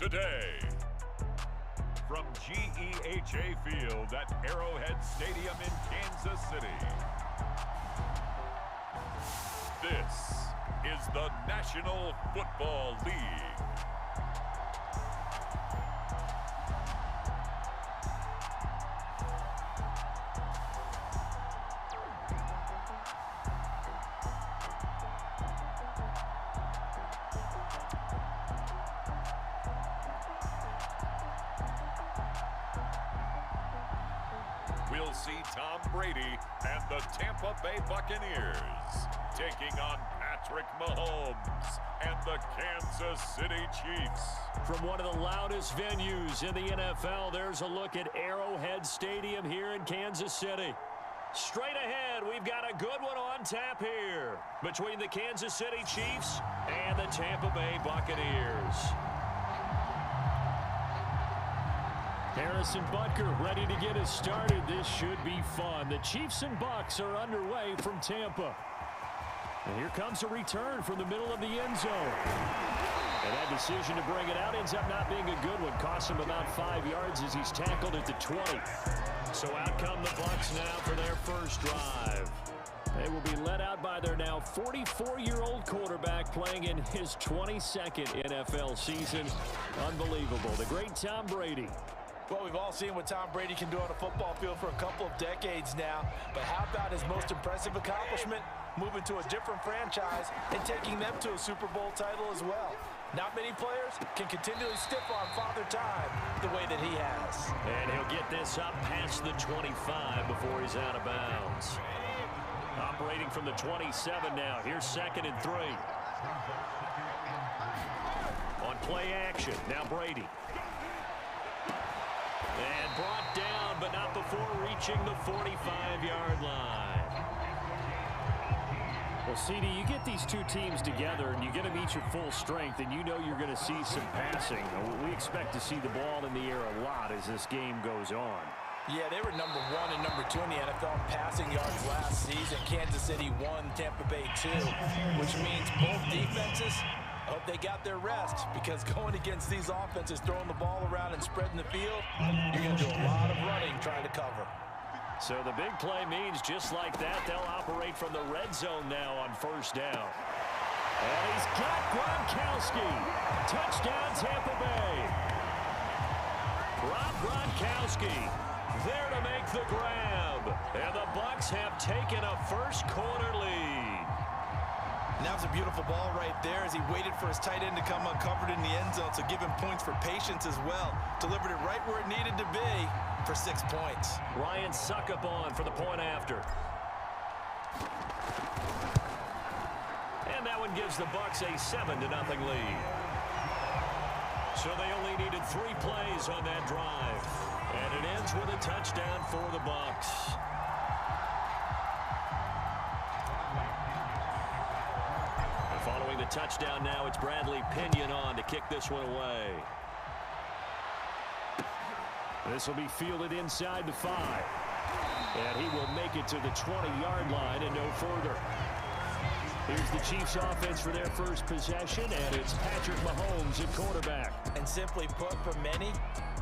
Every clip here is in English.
today. From GEHA Field at Arrowhead Stadium in Kansas City. This is the National Football League. We'll see Tom Brady and the Tampa Bay Buccaneers taking on Patrick Mahomes and the Kansas City Chiefs. From one of the loudest venues in the NFL, there's a look at Arrowhead Stadium here in Kansas City. Straight ahead, we've got a good one on tap here between the Kansas City Chiefs and the Tampa Bay Buccaneers. Harrison Butker ready to get us started. This should be fun. The Chiefs and Bucs are underway from Tampa. And here comes a return from the middle of the end zone. And that decision to bring it out ends up not being a good one. Costs him about 5 yards as he's tackled at the 20. So out come the Bucs now for their first drive. They will be led out by their now 44-year-old quarterback playing in his 22nd NFL season. Unbelievable. The great Tom Brady. Well, we've all seen what Tom Brady can do on a football field for a couple of decades now. But how about his most impressive accomplishment? Moving to a different franchise and taking them to a Super Bowl title as well. Not many players can continually stiff on Father Time the way that he has. And he'll get this up past the 25 before he's out of bounds. Operating from the 27 now. Here's 2nd and 3. On play action, now Brady. And brought down, but not before reaching the 45-yard line. Well, CD, you get these two teams together and you get them each at full strength, and you know you're going to see some passing. We expect to see the ball in the air a lot as this game goes on. Yeah, they were number 1 and number 2 in the NFL in passing yards last season. Kansas City 1, Tampa Bay 2, which means both defenses hope they got their rest, because going against these offenses, throwing the ball around and spreading the field, you're going to do a lot of running trying to cover. So the big play means just like that, they'll operate from the red zone now on first down. And he's got Gronkowski. Touchdown, Tampa Bay. Rob Gronkowski there to make the grab. And the Bucs have taken a first quarter lead. And that was a beautiful ball right there as he waited for his tight end to come uncovered in the end zone, so give him points for patience as well. Delivered it right where it needed to be for 6 points. Ryan Succop for the point after. And that one gives the Bucs a 7-0 lead. So they only needed 3 plays on that drive. And it ends with a touchdown for the Bucs. Following the touchdown now, it's Bradley Pinion on to kick this one away. This will be fielded inside the 5. And he will make it to the 20-yard line and no further. Here's the Chiefs offense for their first possession, and it's Patrick Mahomes at quarterback. And simply put, for many,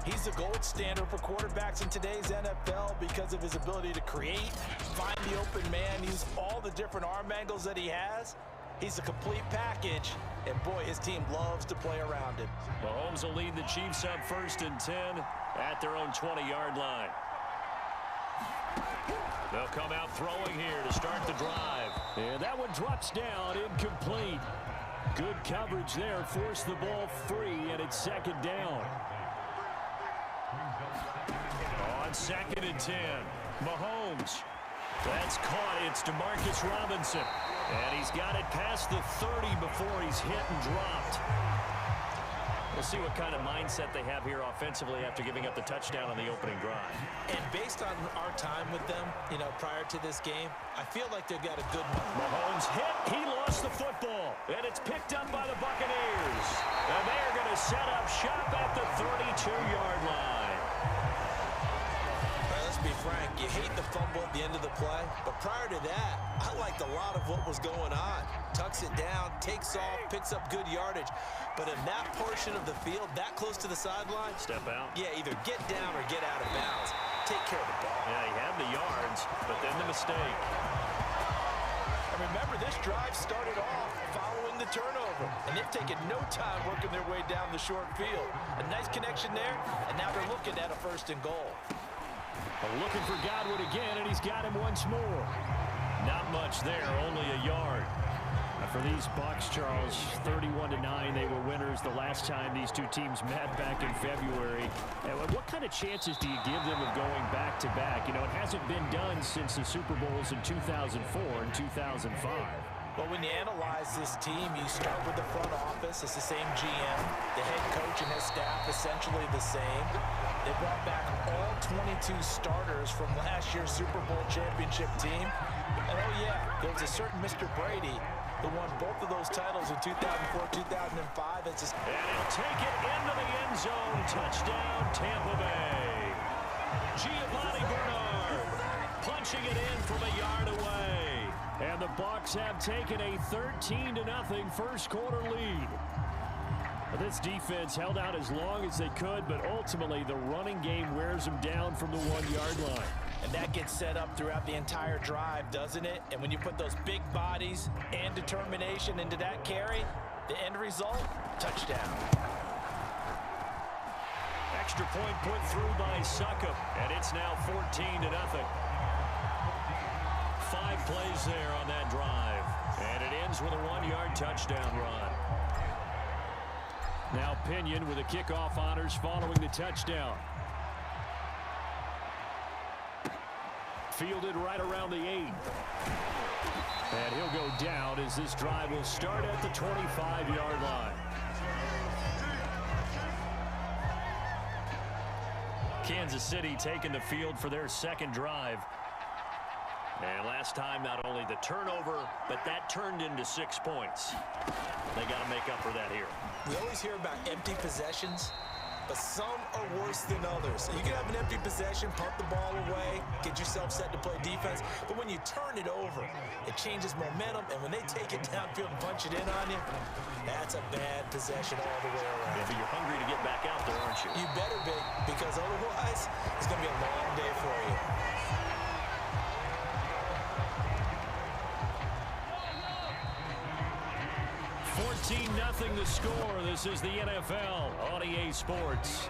he's the gold standard for quarterbacks in today's NFL because of his ability to create, find the open man, use all the different arm angles that he has. He's a complete package, and boy, his team loves to play around him. Mahomes will lead the Chiefs up 1st and 10 at their own 20-yard line. They'll come out throwing here to start the drive. And that one drops down, incomplete. Good coverage there, forced the ball free, and it's 2nd down. On 2nd and 10, Mahomes. That's caught. It's DeMarcus Robinson. And he's got it past the 30 before he's hit and dropped. We'll see what kind of mindset they have here offensively after giving up the touchdown on the opening drive. And based on our time with them, prior to this game, I feel like they've got a good one. Mahomes hit. He lost the football. And it's picked up by the Buccaneers. And they're going to set up shop at the 32-yard line. Let's be frank. you hate the fumble at the end of the play, but prior to that, I liked a lot of what was going on. Tucks it down, takes off, picks up good yardage. But in that portion of the field, that close to the sideline, step out. Yeah, either get down or get out of bounds. Take care of the ball. Yeah, he had the yards, but then the mistake. And remember, this drive started off following the turnover, and they've taken no time working their way down the short field. A nice connection there, and now they're looking at a 1st and goal. Looking for Godwin again, and he's got him once more. Not much there, only a yard. For these Bucs, Charles, 31-9, they were winners the last time these two teams met back in February. And what kind of chances do you give them of going back-to-back? You know, it hasn't been done since the Super Bowls in 2004 and 2005. Well, when you analyze this team, you start with the front office. It's the same GM. The head coach and his staff essentially the same. They brought back all 22 starters from last year's Super Bowl championship team. And, oh, yeah, there was a certain Mr. Brady who won both of those titles in 2004, 2005. And he'll take it into the end zone. Touchdown, Tampa Bay. Giovanni Bernard punching it in from a yard away. And the Bucs have taken a 13-0 first quarter lead. This defense held out as long as they could, but ultimately the running game wears them down from the 1-yard line. And that gets set up throughout the entire drive, doesn't it? And when you put those big bodies and determination into that carry, the end result, touchdown. Extra point put through by Succop, and it's now 14-0. 5 plays there on that drive, and it ends with a 1-yard touchdown run. Now Pinion with the kickoff honors following the touchdown. Fielded right around the 8. And he'll go down as this drive will start at the 25-yard line. Kansas City taking the field for their second drive. And last time, not only the turnover, but that turned into 6 points. They got to make up for that here. We always hear about empty possessions, but some are worse than others. You can have an empty possession, punt the ball away, get yourself set to play defense, but when you turn it over, it changes momentum, and when they take it downfield and punch it in on you, that's a bad possession all the way around. Yeah, but you're hungry to get back out there, aren't you? You better be, because otherwise, it's going to be a long day for you. 14-0 the score. This is the NFL on EA Sports.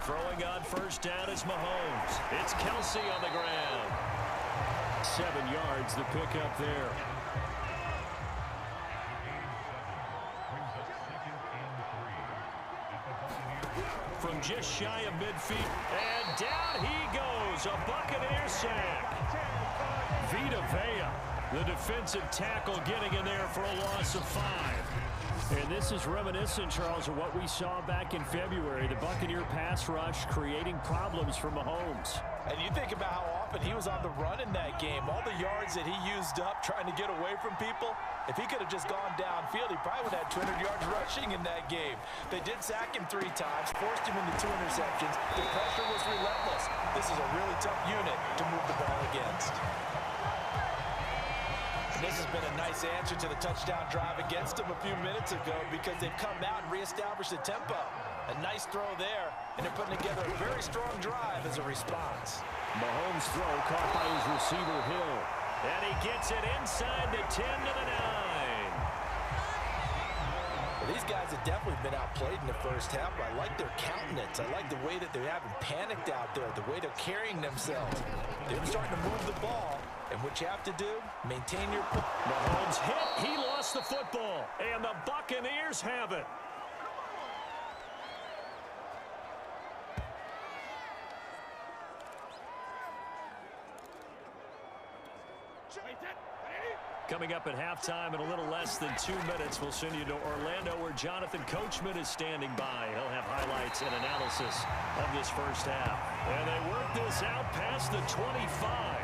Throwing on first down is Mahomes. It's Kelsey on the ground. 7 yards the pickup there. From just shy of midfield, and down he goes, a Buccaneer sack. Vita Vea, the defensive tackle, getting in there for a loss of 5. And this is reminiscent, Charles, of what we saw back in February. The Buccaneer pass rush creating problems for Mahomes. And you think about how often he was on the run in that game. All the yards that he used up trying to get away from people. If he could have just gone downfield, he probably would have had 200 yards rushing in that game. They did sack him 3 times, forced him into 2 interceptions. The pressure was relentless. This is a really tough unit to move the ball against. And this has been a nice answer to the touchdown drive against them a few minutes ago, because they've come out and reestablished the tempo. A nice throw there, and they're putting together a very strong drive as a response. Mahomes' throw caught by his receiver, Hill. And he gets it inside the 10 to the 9. Well, these guys have definitely been outplayed in the first half. I like their countenance. I like the way that they haven't panicked out there, the way they're carrying themselves. They're starting to move the ball. And what you have to do, maintain your... Mahomes hit. He lost the football. And the Buccaneers have it. Coming up at halftime in a little less than 2 minutes, we'll send you to Orlando, where Jonathan Coachman is standing by. He'll have highlights and analysis of this first half. And they work this out past the 25.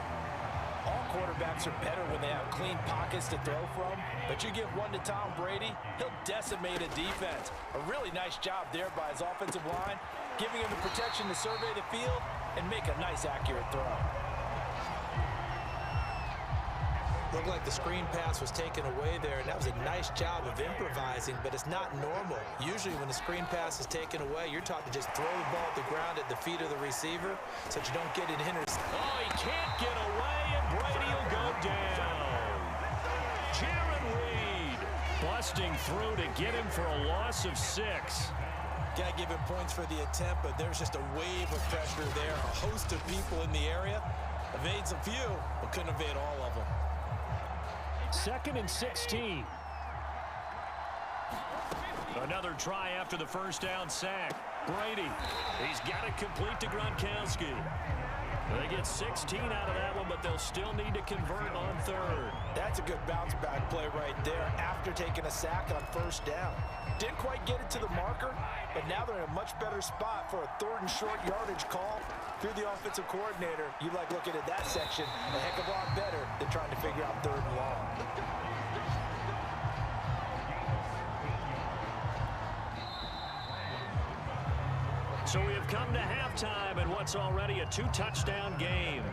All quarterbacks are better when they have clean pockets to throw from, but you give one to Tom Brady, he'll decimate a defense. A really nice job there by his offensive line, giving him the protection to survey the field and make a nice, accurate throw. Looked like the screen pass was taken away there, and that was a nice job of improvising, but it's not normal. Usually when the screen pass is taken away, you're taught to just throw the ball at the ground at the feet of the receiver so that you don't get it intercepted. Oh, he can't get away, and Brady will go down. Jaron Reed busting through to get him for a loss of 6. Got to give him points for the attempt, but there's just a wave of pressure there. A host of people in the area. Evades a few, but couldn't evade all of them. 2nd and 16. Another try after the first down sack. Brady, he's got it complete to Gronkowski. They get 16 out of that one, but they'll still need to convert on 3rd. That's a good bounce-back play right there after taking a sack on 1st down. Didn't quite get it to the marker, but now they're in a much better spot for a 3rd and short yardage call. Through the offensive coordinator, you like looking at that section a heck of a lot better than trying to figure out 3rd and long. So we have come to halftime in what's already a 2-touchdown game.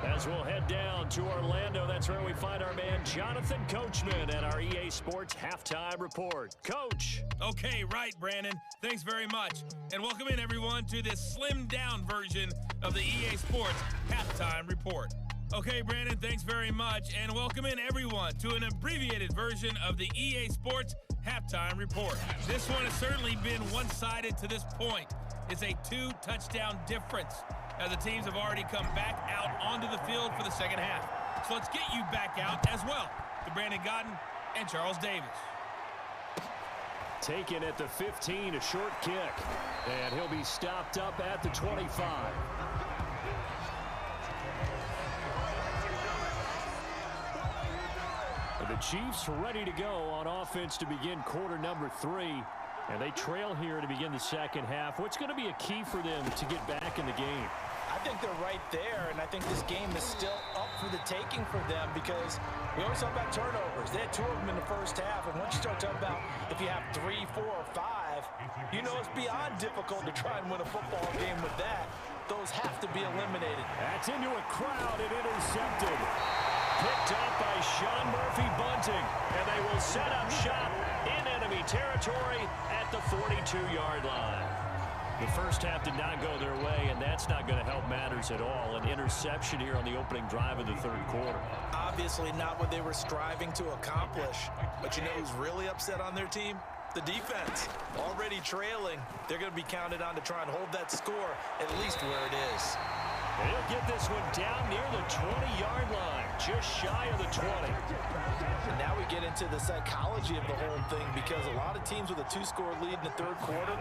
As we'll head down to Orlando, that's where we find our man Jonathan Coachman at our EA Sports Halftime Report. Coach. Okay, right, Brandon. Thanks very much. And welcome in, everyone, to this slimmed-down version of the EA Sports Halftime Report. Okay, Brandon, thanks very much. And welcome in, everyone, to an abbreviated version of the EA Sports Halftime Report. This one has certainly been one-sided to this point. It's a 2-touchdown difference, as the teams have already come back out onto the field for the second half. So let's get you back out as well to Brandon Godden and Charles Davis. Taken at the 15, a short kick. And he'll be stopped up at the 25. The Chiefs ready to go on offense to begin quarter number 3. And they trail here to begin the second half. What's going to be a key for them to get back in the game? I think they're right there, and I think this game is still up for the taking for them because we always talk about turnovers. They had 2 of them in the first half, and once you start talking about if you have 3, 4, or 5, you know it's beyond difficult to try and win a football game with that. Those have to be eliminated. That's into a crowd and intercepted. Picked up by Sean Murphy Bunting, and they will set up shop in enemy territory at the 42-yard line. The first half did not go their way, and that's not going to help matters at all. An interception here on the opening drive of the 3rd quarter. Obviously not what they were striving to accomplish. But you know who's really upset on their team? The defense. Already trailing. They're going to be counted on to try and hold that score at least where it is. He'll get this one down near the 20-yard line, just shy of the 20. And now we get into the psychology of the whole thing because a lot of teams with a 2-score lead in the 3rd quarter,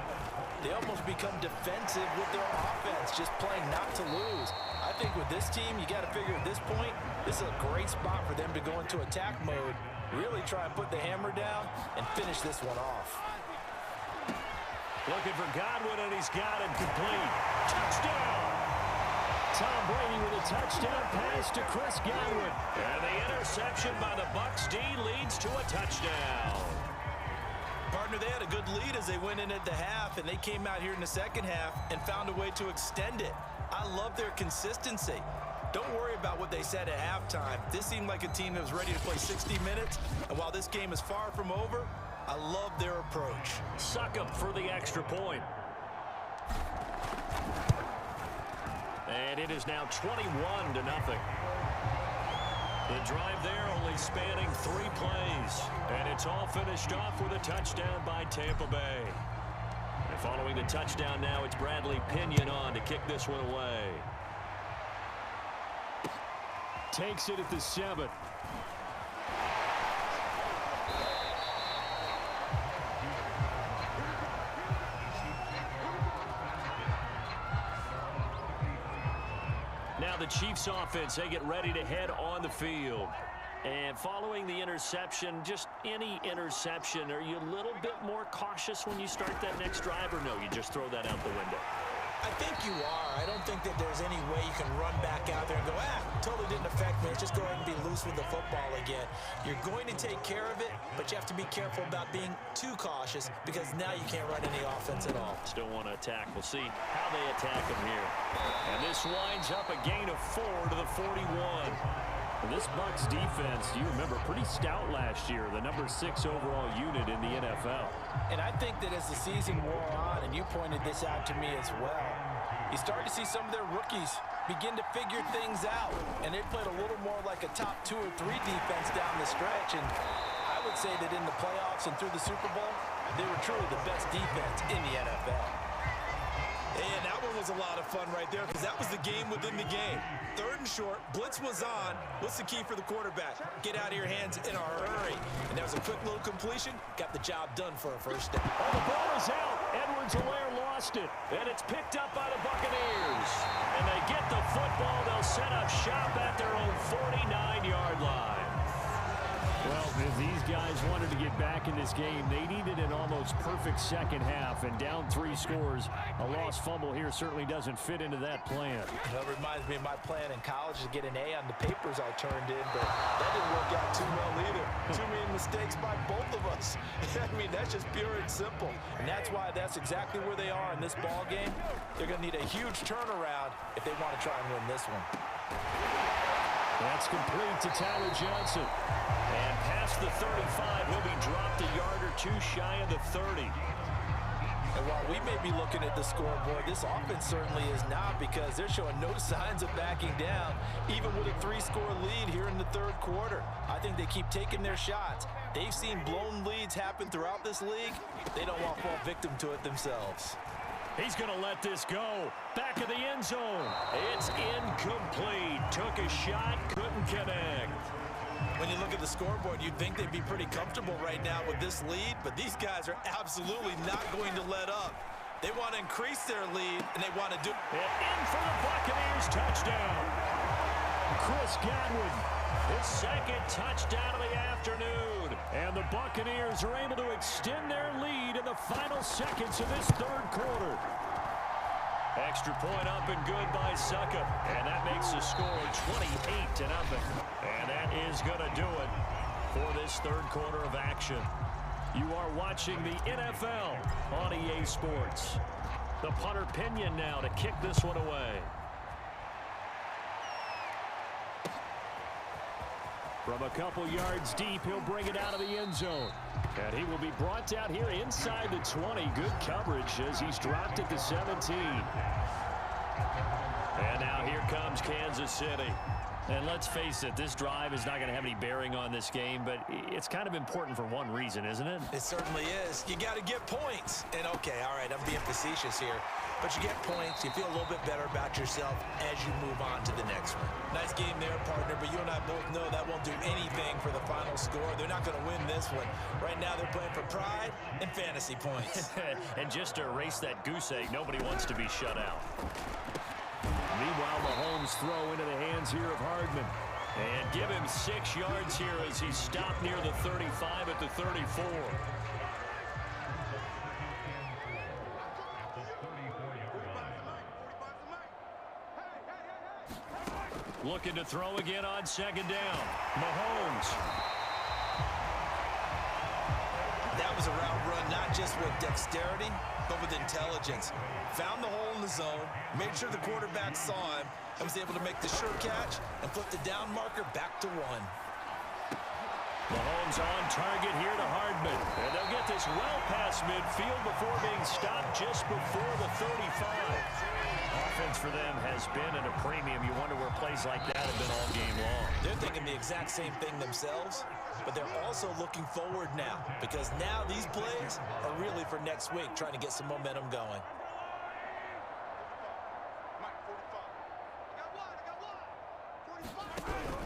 they almost become defensive with their offense, just playing not to lose. I think with this team, you got to figure at this point, this is a great spot for them to go into attack mode, really try and put the hammer down and finish this one off. Looking for Godwin, and he's got it complete. Touchdown! Tom Brady with a touchdown pass to Chris Godwin. And the interception by the Bucs D leads to a touchdown. Partner, they had a good lead as they went in at the half, and they came out here in the second half and found a way to extend it. I love their consistency. Don't worry about what they said at halftime. This seemed like a team that was ready to play 60 minutes, and while this game is far from over, I love their approach. Suck up for the extra point. And it is now 21-0. The drive there only spanning 3 plays. And it's all finished off with a touchdown by Tampa Bay. And following the touchdown now, it's Bradley Pinion on to kick this one away. Takes it at the 7. Now the Chiefs offense, they get ready to head on the field. And following the interception, just any interception, are you a little bit more cautious when you start that next drive, or no, you just throw that out the window? I think you are. I don't think that there's any way you can run back out there and go, totally didn't affect me. can't just go ahead and be loose with the football again. You're going to take care of it, but you have to be careful about being too cautious because now you can't run any offense at all. Still want to attack. We'll see how they attack him here. And this winds up a gain of 4 to the 41. And this Bucs defense, do you remember, pretty stout last year, the number 6 overall unit in the NFL. And I think that as the season wore on, and you pointed this out to me as well, you started to see some of their rookies begin to figure things out. And they played a little more like a top 2 or 3 defense down the stretch. And I would say that in the playoffs and through the Super Bowl, they were truly the best defense in the NFL. And that one was a lot of fun right there because that was the game within the game. 3rd and short, blitz was on. What's the key for the quarterback? Get out of your hands in a hurry. And that was a quick little completion. Got the job done for a first down. Oh, the ball is out. Edwards-Helaire lost it. And it's picked up by the Buccaneers. And they get the football. They'll set up shop at their own 49-yard line. Well, if these guys wanted to get back in this game, they needed an almost perfect second half, and down 3 scores. A lost fumble here certainly doesn't fit into that plan. That reminds me of my plan in college to get an A on the papers I turned in, but that didn't work out too well either. Too many mistakes by both of us. I mean, that's just pure and simple. And that's why that's exactly where they are in this ball game. They're going to need a huge turnaround if they want to try and win this one. That's complete to Tyler Johnson. And past the 35, he'll be dropped a yard or 2 shy of the 30. And while we may be looking at the scoreboard, this offense certainly is not, because they're showing no signs of backing down, even with a 3-score lead here in the 3rd quarter. I think they keep taking their shots. They've seen blown leads happen throughout this league. They don't want to fall victim to it themselves. He's going to let this go. Back of the end zone. It's incomplete. Took a shot, couldn't connect. When you look at the scoreboard, you'd think they'd be pretty comfortable right now with this lead, but these guys are absolutely not going to let up. They want to increase their lead, and they want to do it. In for the Buccaneers, touchdown. Chris Godwin, his 2nd touchdown of the afternoon. And the Buccaneers are able to extend their lead in the final seconds of this 3rd quarter. Extra point up and good by Suckup. And that makes the score 28-0. And that is going to do it for this 3rd quarter of action. You are watching the NFL on EA Sports. The punter Pinion now to kick this one away. From a couple yards deep, he'll bring it out of the end zone. And he will be brought down here inside the 20. Good coverage as he's dropped at the 17. And now here comes Kansas City. And let's face it, this drive is not going to have any bearing on this game, but it's kind of important for one reason, isn't it? It certainly is. You got to get points. And okay, all right, I'm being facetious here. But you get points, you feel a little bit better about yourself as you move on to the next one. Nice game there, partner, but you and I both know that won't do anything for the final score. They're not going to win this one. Right now they're playing for pride and fantasy points. And just to erase that goose egg, nobody wants to be shut out. Meanwhile, Mahomes throw into the hands here of Hardman. And give him 6 yards here as he stopped near the 35 at the 34. Looking to throw again on 2nd down. Mahomes. That was a route run, not just with dexterity, but with intelligence. Found the hole in the zone, made sure the quarterback saw him, and was able to make the sure catch and flip the down marker back to 1. Mahomes on target here to Hardman. And they'll get this well past midfield before being stopped just before the 35. Offense for them has been at a premium. You wonder where plays like that have been all game long. They're thinking the exact same thing themselves, but they're also looking forward now, because now these plays are really for next week, trying to get some momentum going.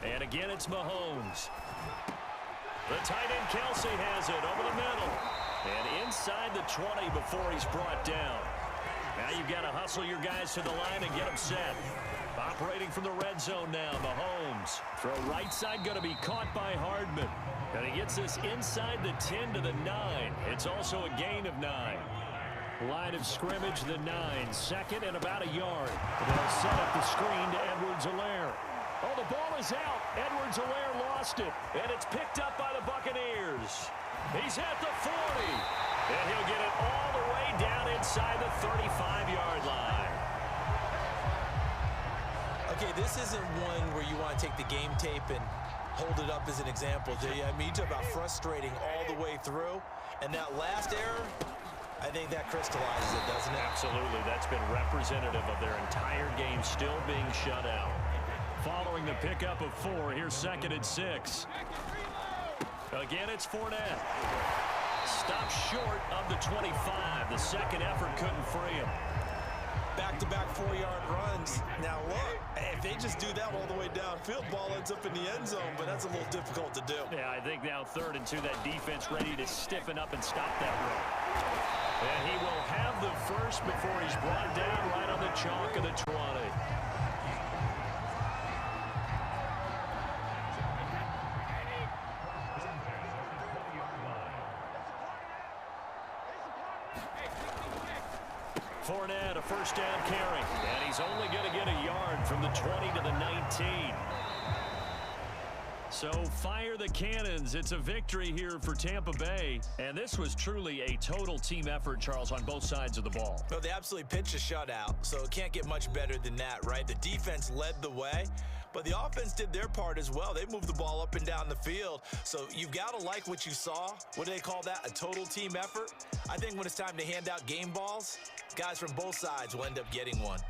And again, it's Mahomes. The tight end Kelsey has it over the middle. And inside the 20 before he's brought down. Now you've got to hustle your guys to the line and get them set. Operating from the red zone now, Mahomes. Throw right side, going to be caught by Hardman. And he gets this inside the 10 to the 9. It's also a gain of 9. Line of scrimmage, the 9. 2nd and about a yard. They'll set up the screen to Edwards-Helaire. Oh, the ball is out. Edwards-Helaire lost it, and it's picked up by the Buccaneers. He's at the 40, and he'll get it all the way down inside the 35-yard line. Okay, this isn't one where you want to take the game tape and hold it up as an example, do you? I mean, you talk about frustrating all the way through, and that last error, I think that crystallizes it, doesn't it? Absolutely. That's been representative of their entire game still being shut out. Following the pickup of 4, here's 2nd and 6. Again, it's Fournette. Stopped short of the 25. The second effort couldn't free him. Back-to-back 4-yard runs. Now, look, if they just do that all the way downfield, ball ends up in the end zone, but that's a little difficult to do. Yeah, I think now 3rd and 2, that defense ready to stiffen up and stop that run. And he will have the first before he's brought down right on the chalk of the 20. Fournette, a first down carry, and he's only going to get a yard from the 20 to the 19. So fire the cannons. It's a victory here for Tampa Bay, and this was truly a total team effort, Charles, on both sides of the ball. Well, they absolutely pitched a shutout, so it can't get much better than that, right? The defense led the way, but the offense did their part as well. They moved the ball up and down the field, so you've got to like what you saw. What do they call that? A total team effort? I think when it's time to hand out game balls, guys from both sides will end up getting one.